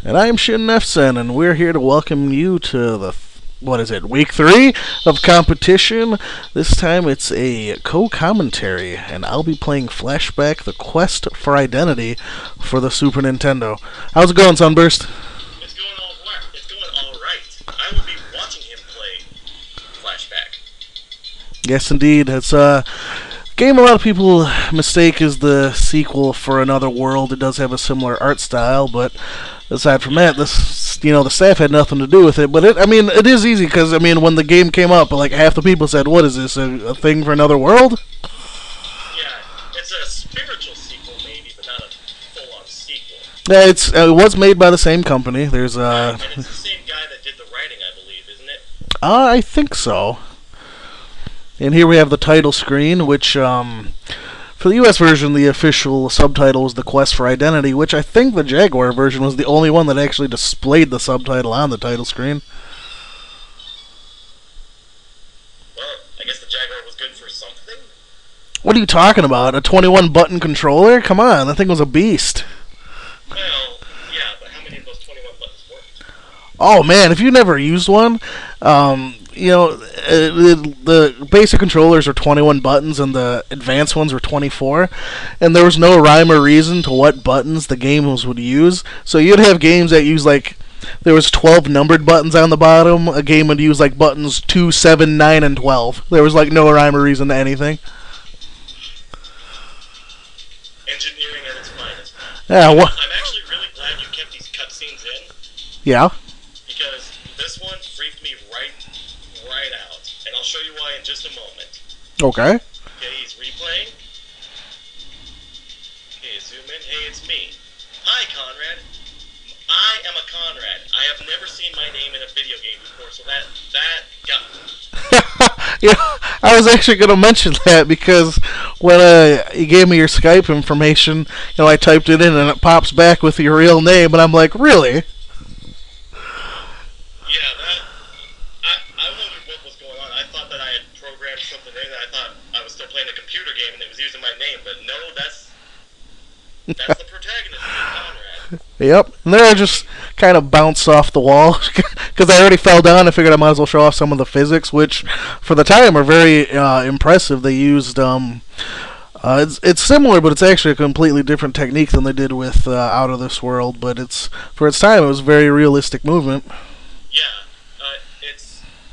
And I'm ShinNefzen, and we're here to welcome you to week 3 of competition. This time it's a co-commentary, and I'll be playing Flashback, the quest for identity for the Super Nintendo. How's it going, Sunburst? It's going all right. I will be watching him play Flashback. Yes, indeed. It's a game a lot of people mistake as the sequel for Another World. It does have a similar art style, but aside from that, the staff had nothing to do with it. But it is easy because when the game came up, like half the people said, "What is this? A thing for Another World?" Yeah, it's a spiritual sequel, maybe, but not a full-on sequel. Yeah, it was made by the same company. There's and it's the same guy that did the writing, I believe, isn't it? I think so. And here we have the title screen, which, for the US version, the official subtitle was The Quest for Identity, which I think the Jaguar version was the only one that actually displayed the subtitle on the title screen. Well, I guess the Jaguar was good for something? What are you talking about? A 21-button controller? Come on, that thing was a beast. Well, yeah, but how many of those 21 buttons worked? Oh, man, if you never used one, the basic controllers are 21 buttons and the advanced ones were 24, and there was no rhyme or reason to what buttons the games would use. So you'd have games that use there was 12 numbered buttons on the bottom. A game would use buttons 2, 7, 9, and 12. There was no rhyme or reason to anything. Engineering at its finest. Yeah, I'm actually really glad you kept these cutscenes in. Yeah. Because this one freaked me right out. And I'll show you why in just a moment. Okay. Okay, he's replaying. Okay, zoom in. Hey, it's me. Hi, Conrad. I am a Conrad. I have never seen my name in a video game before, so that got me. Yeah, I was actually going to mention that because when you gave me your Skype information, I typed it in and it pops back with your real name, and I'm like, really? Yeah, I wondered what was going on. I thought that I had programmed something in, and I thought I was still playing a computer game and it was using my name, but no, that's the protagonist, Conrad. Yep, and there I just kind of bounced off the wall because I already fell down. I figured I might as well show off some of the physics, which for the time are very impressive. They used it's similar, but it's actually a completely different technique than they did with Out of This World. But for its time, it was very realistic movement. Yeah,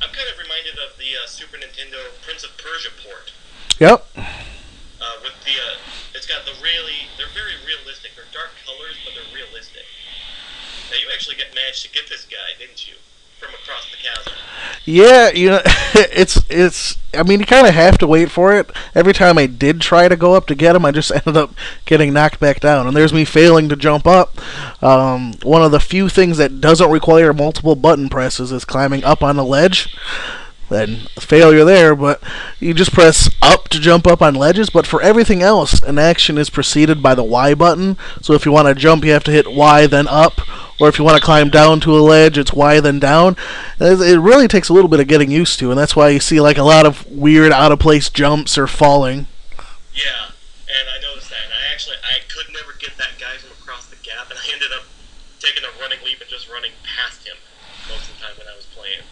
I'm kind of reminded of the Super Nintendo Prince of Persia port. Yep. It's got they're very realistic. They're dark colors, but they're realistic. Now, you actually managed to get this guy, didn't you? From across the chasm. Yeah, you kind of have to wait for it. Every time I did try to go up to get him, I just ended up getting knocked back down. And there's me failing to jump up. One of the few things that doesn't require multiple button presses is climbing up on the ledge. Then failure there, but you just press up to jump up on ledges. But for everything else, an action is preceded by the Y button. So if you want to jump, you have to hit Y then up. Or if you want to climb down to a ledge, it's Y then down. It really takes a little bit of getting used to, and that's why you see a lot of weird out-of-place jumps or falling. Yeah, and I noticed that. And I could never get that guy from across the gap, and I ended up taking a running leap and just running past him most of the time when I was playing.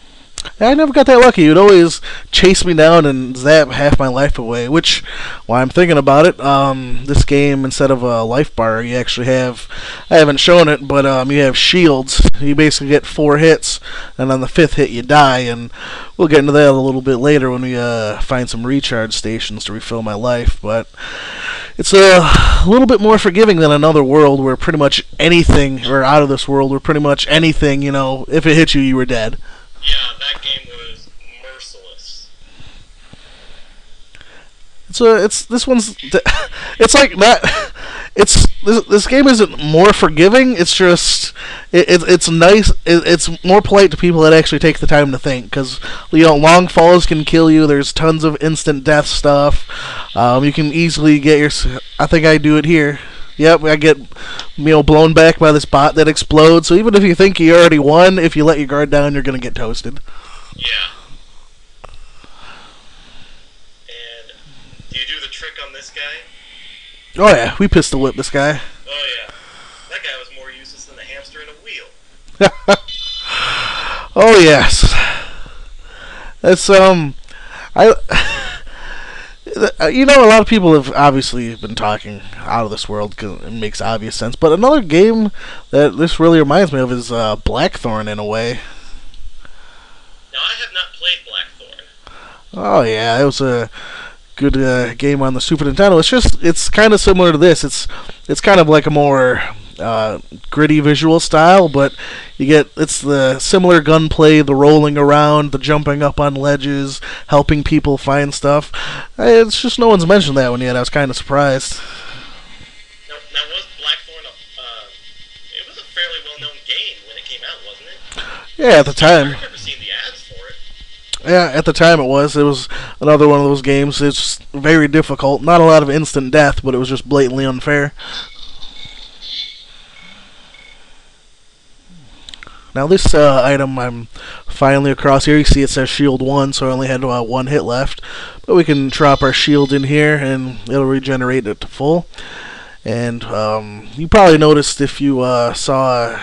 I never got that lucky. You'd always chase me down and zap half my life away, which, while I'm thinking about it, this game, instead of a life bar, you actually have, I haven't shown it, but you have shields. You basically get 4 hits, and on the 5th hit you die, and we'll get into that a little bit later when we find some recharge stations to refill my life, but it's a little bit more forgiving than Another World, where pretty much anything, or Out of This World, where pretty much anything, if it hit you, you were dead. Yeah, that game was merciless. This game isn't more forgiving. It's just it's nice. It's more polite to people that actually take the time to think, because long falls can kill you. There's tons of instant death stuff. You can easily get I think I do it here. Yep, I get blown back by this bot that explodes. So even if you think you already won, if you let your guard down, you're gonna get toasted. Yeah. And do you do the trick on this guy? Oh yeah, we pistol whip this guy. Oh yeah. That guy was more useless than a hamster in a wheel. Oh yes, that's I. You know, a lot of people have obviously been talking out of this world 'cause it makes obvious sense. But another game that this really reminds me of is Blackthorn in a way. Now, I have not played Blackthorn. Oh yeah, it was a good game on the Super Nintendo. It's kind of similar to this. It's kind of like a more gritty visual style, but it's the similar gunplay, the rolling around, the jumping up on ledges, helping people find stuff. It's just no one's mentioned that one yet. I was kind of surprised. Now was Blackthorn it was a fairly well-known game when it came out, wasn't it? Yeah, at the time. I remember seeing the ads for it. Yeah, at the time it was. It was another one of those games. It's very difficult. Not a lot of instant death, but it was just blatantly unfair. Now this item I'm finally across here. You see it says shield 1, so I only had 1 hit left. But we can drop our shield in here and it'll regenerate it to full. And you probably noticed if you saw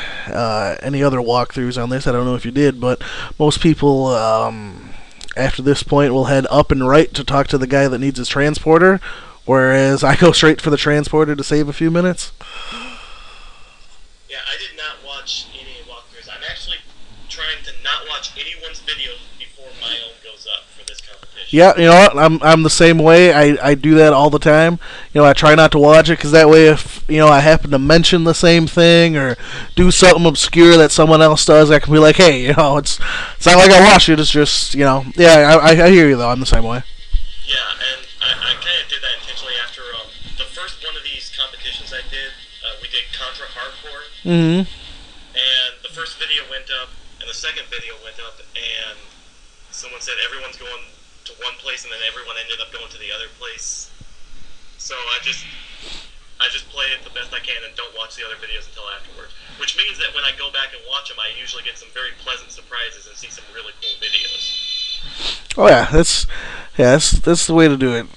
any other walkthroughs on this. I don't know if you did, but most people after this point will head up and right to talk to the guy that needs his transporter, whereas I go straight for the transporter to save a few minutes. Yeah, I did not watch any walkthroughs. I'm actually trying to not watch anyone's videos before my own goes up for this competition. Yeah, you know what? I'm the same way. I do that all the time. You know, I try not to watch it because that way, if I happen to mention the same thing or do something obscure that someone else does, I can be like, hey, it's not like I watched it. It's just, yeah. I hear you though. I'm the same way. Yeah, and I kind of did that intentionally after the first one of these competitions I did. We did Contra Hardcore. Mm-hmm. And the first video went up, and the second video went up, and someone said everyone's going to one place, and then everyone ended up going to the other place. So I just play it the best I can and don't watch the other videos until afterwards. Which means that when I go back and watch them, I usually get some very pleasant surprises and see some really cool videos. Oh yeah, that's the way to do it.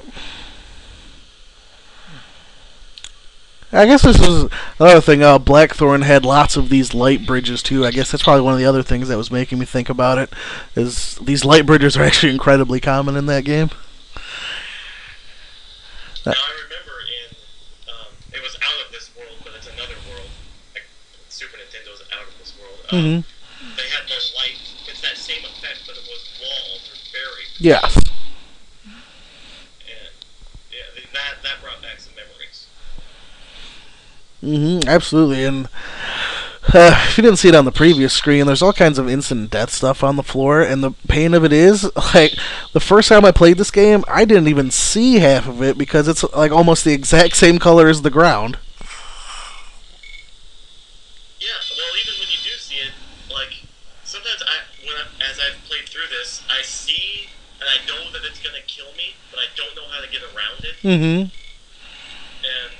I guess this was another thing. Blackthorn had lots of these light bridges too. I guess that's probably one of the other things that was making me think about it. Is these light bridges are actually incredibly common in that game. Now I remember it was Out of This World, but it's another world. Like Super Nintendo's Out of This World. Mm-hmm. They had the light. It's that same effect, but it was walls or buried. Yeah. And yeah, that brought back some memories. Absolutely, and if you didn't see it on the previous screen, there's all kinds of instant death stuff on the floor, and the pain of it is, like, the first time I played this game, I didn't even see half of it because it's, like, almost the exact same color as the ground. Yeah, well, even when you do see it, like, sometimes as I've played through this, I see, and I know that it's gonna kill me, but I don't know how to get around it. Mm-hmm. And,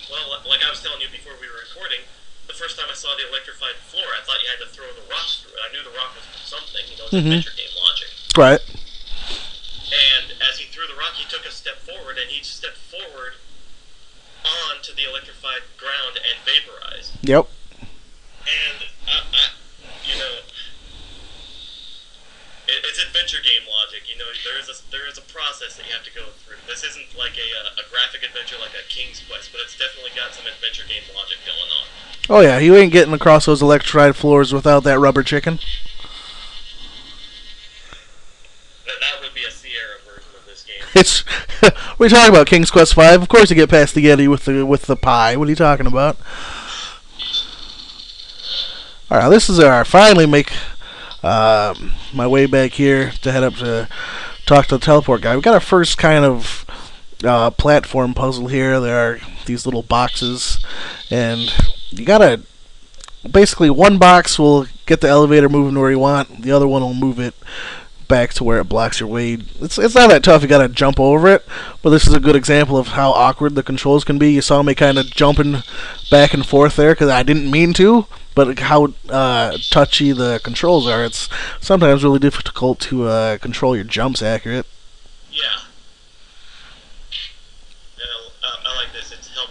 well, like I was telling you before we were recording, the first time I saw the electrified floor, I thought you had to throw the rocks through it. I knew the rock was something, it's adventure game logic. Right. And as he threw the rock, he took a step forward, and he stepped forward onto the electrified ground and vaporized. Yep. And, it's adventure game logic. There is a process that you have to go through. This isn't like a graphic adventure like a King's Quest, but it's definitely got some adventure game logic going on. Oh yeah, you ain't getting across those electrified floors without that rubber chicken. That would be a Sierra version of this game. It's we talking about King's Quest V. Of course, you get past the Yeti with the pie. What are you talking about? All right, this is our finally make my way back here to head up to talk to the teleport guy. We got our first kind of platform puzzle here. There are these little boxes, and you gotta basically one box will get the elevator moving where you want. The other one will move it back to where it blocks your way. It's not that tough. You gotta jump over it, but this is a good example of how awkward the controls can be. You saw me kind of jumping back and forth there because I didn't mean to, but how touchy the controls are. It's sometimes really difficult to control your jumps accurate. Yeah. I like this. It's help.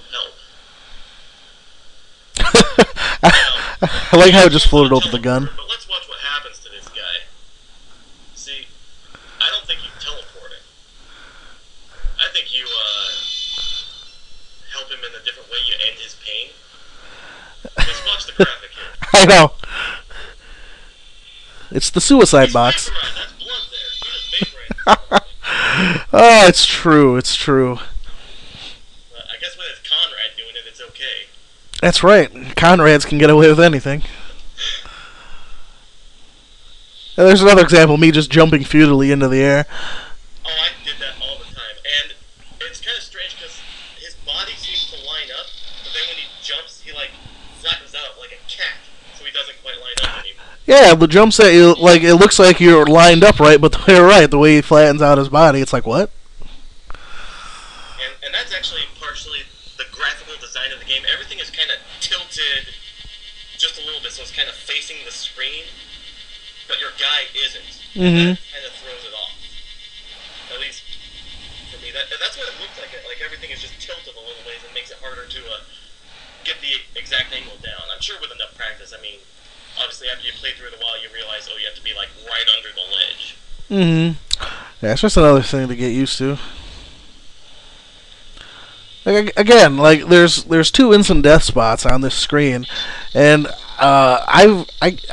I like how it just floated over the gun. But let's watch what happens to this guy. See, I don't think you teleport him. I think you help him in a different way. You end his pain. Just watch the graphic here. I know. It's the suicide box. That's blood there. He just vaporized. Oh, it's true. It's true. I guess when it's Conrad doing it, it's okay. That's right. Conrads can get away with anything. And there's another example of me just jumping futilely into the air. Oh, I did that all the time. And it's kind of strange because his body seems to line up, but then when he jumps, he like flattens out like a cat, so he doesn't quite line up anymore. Yeah, the jump set, like, it looks like you're lined up right, but you're right. The way he flattens out his body, it's like, what? And that's actually partially the graphical design of the game. Everything is kind of tilted just a little bit, so it's kind of facing the screen, but your guy isn't. Mm-hmm. And that kind of throws it off. At least for me, that's what it looks like. Like everything is just tilted a little ways and makes it harder to get the exact angle down. I'm sure with enough practice, I mean, obviously after you play through it a while, you realize, oh, you have to be like right under the ledge. Mm-hmm. Yeah, it's just another thing to get used to. Like, again, like there's 2 instant death spots on this screen, and I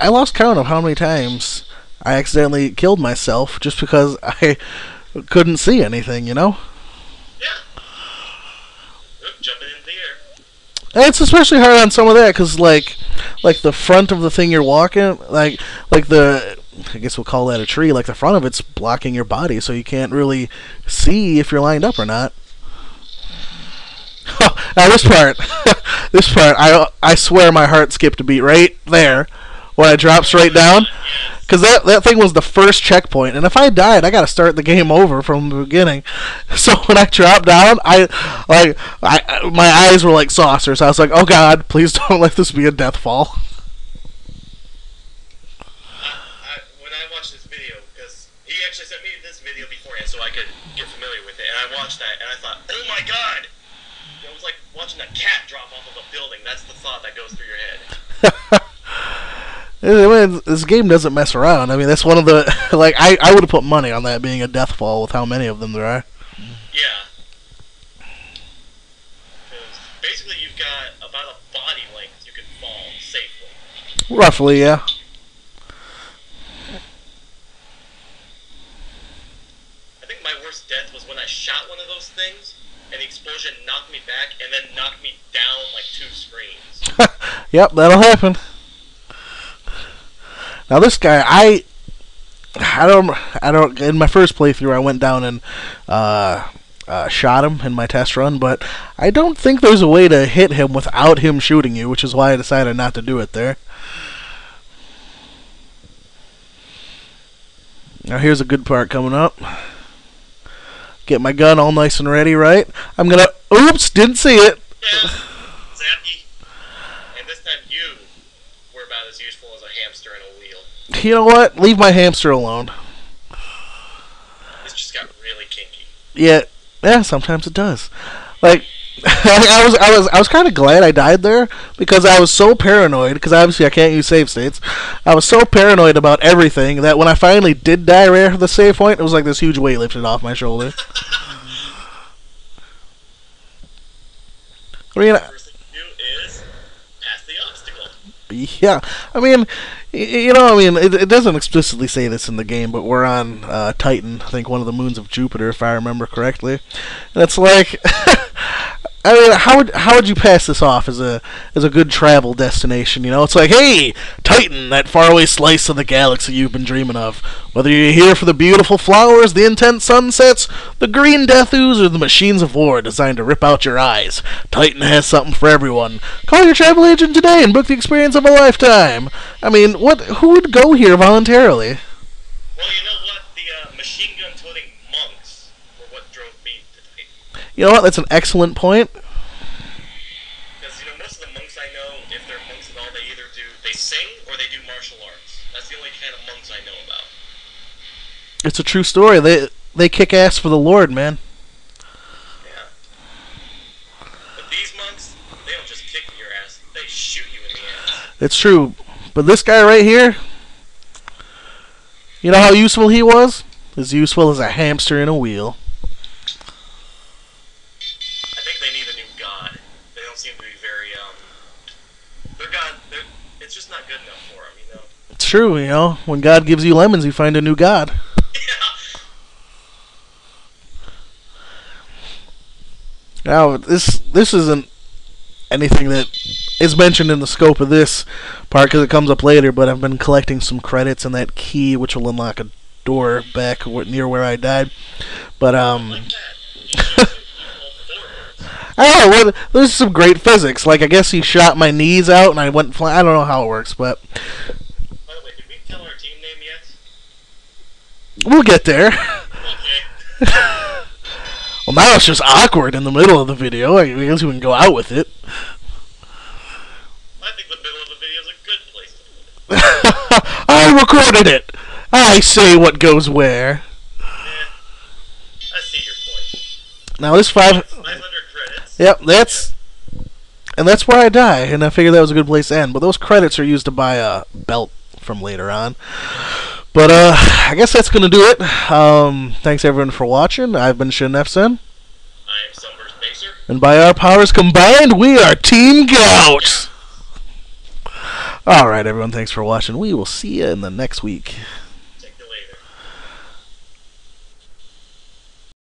lost count of how many times I accidentally killed myself just because I couldn't see anything, you know? Yeah. Oop, jumping into the air. And it's especially hard on some of that because like the front of the thing you're walking, like the, I guess we'll call that a tree, like the front of it's blocking your body, so you can't really see if you're lined up or not. Now this part, I swear my heart skipped a beat right there when I dropped straight down, because that thing was the first checkpoint, and if I died, I got to start the game over from the beginning. So when I dropped down, my eyes were like saucers. I was like, oh God, please don't let this be a death fall. When I watched this video, because he actually sent me this video beforehand so I could get familiar with it, and I watched that, and I thought, oh my God! It was like watching a cat drop off of a building. That's the thought that goes through your head. I mean, this game doesn't mess around. I mean, that's one of the, like, I would have put money on that being a death fall with how many of them there are. Yeah. Because basically you've got about a body length you can fall safely. Roughly, yeah. I think my worst death was when I shot one of those things, and the explosion knocked me back, and then knocked me down like 2 screens. Yep, that'll happen. Now this guy, I don't. In my first playthrough, I went down and shot him in my test run, but I don't think there's a way to hit him without him shooting you, which is why I decided not to do it there. Now here's a good part coming up. Get my gun all nice and ready, right? I'm gonna. Oops, didn't see it. Yeah, zappy. And this time you were about as useful as a hamster in a wheel. You know what? Leave my hamster alone. This just got really kinky. Yeah, sometimes it does. Like, I was kind of glad I died there because I was so paranoid. Because obviously I can't use save states. I was so paranoid about everything that when I finally did die right after the save point, it was like this huge weight lifted off my shoulder. I mean, The first thing you do is pass the obstacle. yeah, I mean, it doesn't explicitly say this in the game, but we're on Titan, I think one of the moons of Jupiter, if I remember correctly. And it's like, I mean, how would you pass this off as a good travel destination? You know, it's like, hey, Titan, that faraway slice of the galaxy you've been dreaming of. Whether you're here for the beautiful flowers, the intense sunsets, the green death ooze, or the machines of war designed to rip out your eyes, Titan has something for everyone. Call your travel agent today and book the experience of a lifetime. I mean, who would go here voluntarily? Well, you know what? The machine gun toting monks were what drove me to Titan. You know what? That's an excellent point. Because, you know, most of the monks I know, if they're monks at all, they either they sing or they do martial arts. That's the only kind of monks I know about. It's a true story. They kick ass for the Lord, man. Yeah. But these monks, they don't just kick your ass, they shoot you in the ass. It's true. But this guy right here, you know how useful he was? As useful as a hamster in a wheel. I think they need a new god. They don't seem to be very, their god, it's just not good enough for them, you know? It's true, you know. When God gives you lemons, you find a new god. Yeah. Now, this isn't anything that is mentioned in the scope of this part because it comes up later, but I've been collecting some credits and that key which will unlock a door back near where I died. But Like that. oh, well, there's some great physics. Like I guess he shot my knees out and I went flying. I don't know how it works, but By the way, did we tell our team name yet? we'll get there. Okay. Well, now it's just awkward in the middle of the video. I guess we can go out with it. I think the middle of the video is a good place to put it. I recorded it. I say what goes where. I see your point. Now this 500 credits. Yep, that's where I die, and I figured that was a good place to end. But those credits are used to buy a belt from later on. But I guess that's gonna do it. Thanks everyone for watching. I've been ShinNefzen. I am Sunburstbasser. And by our powers combined, we are Team Gout. Alright, everyone, thanks for watching. We will see you in the next week.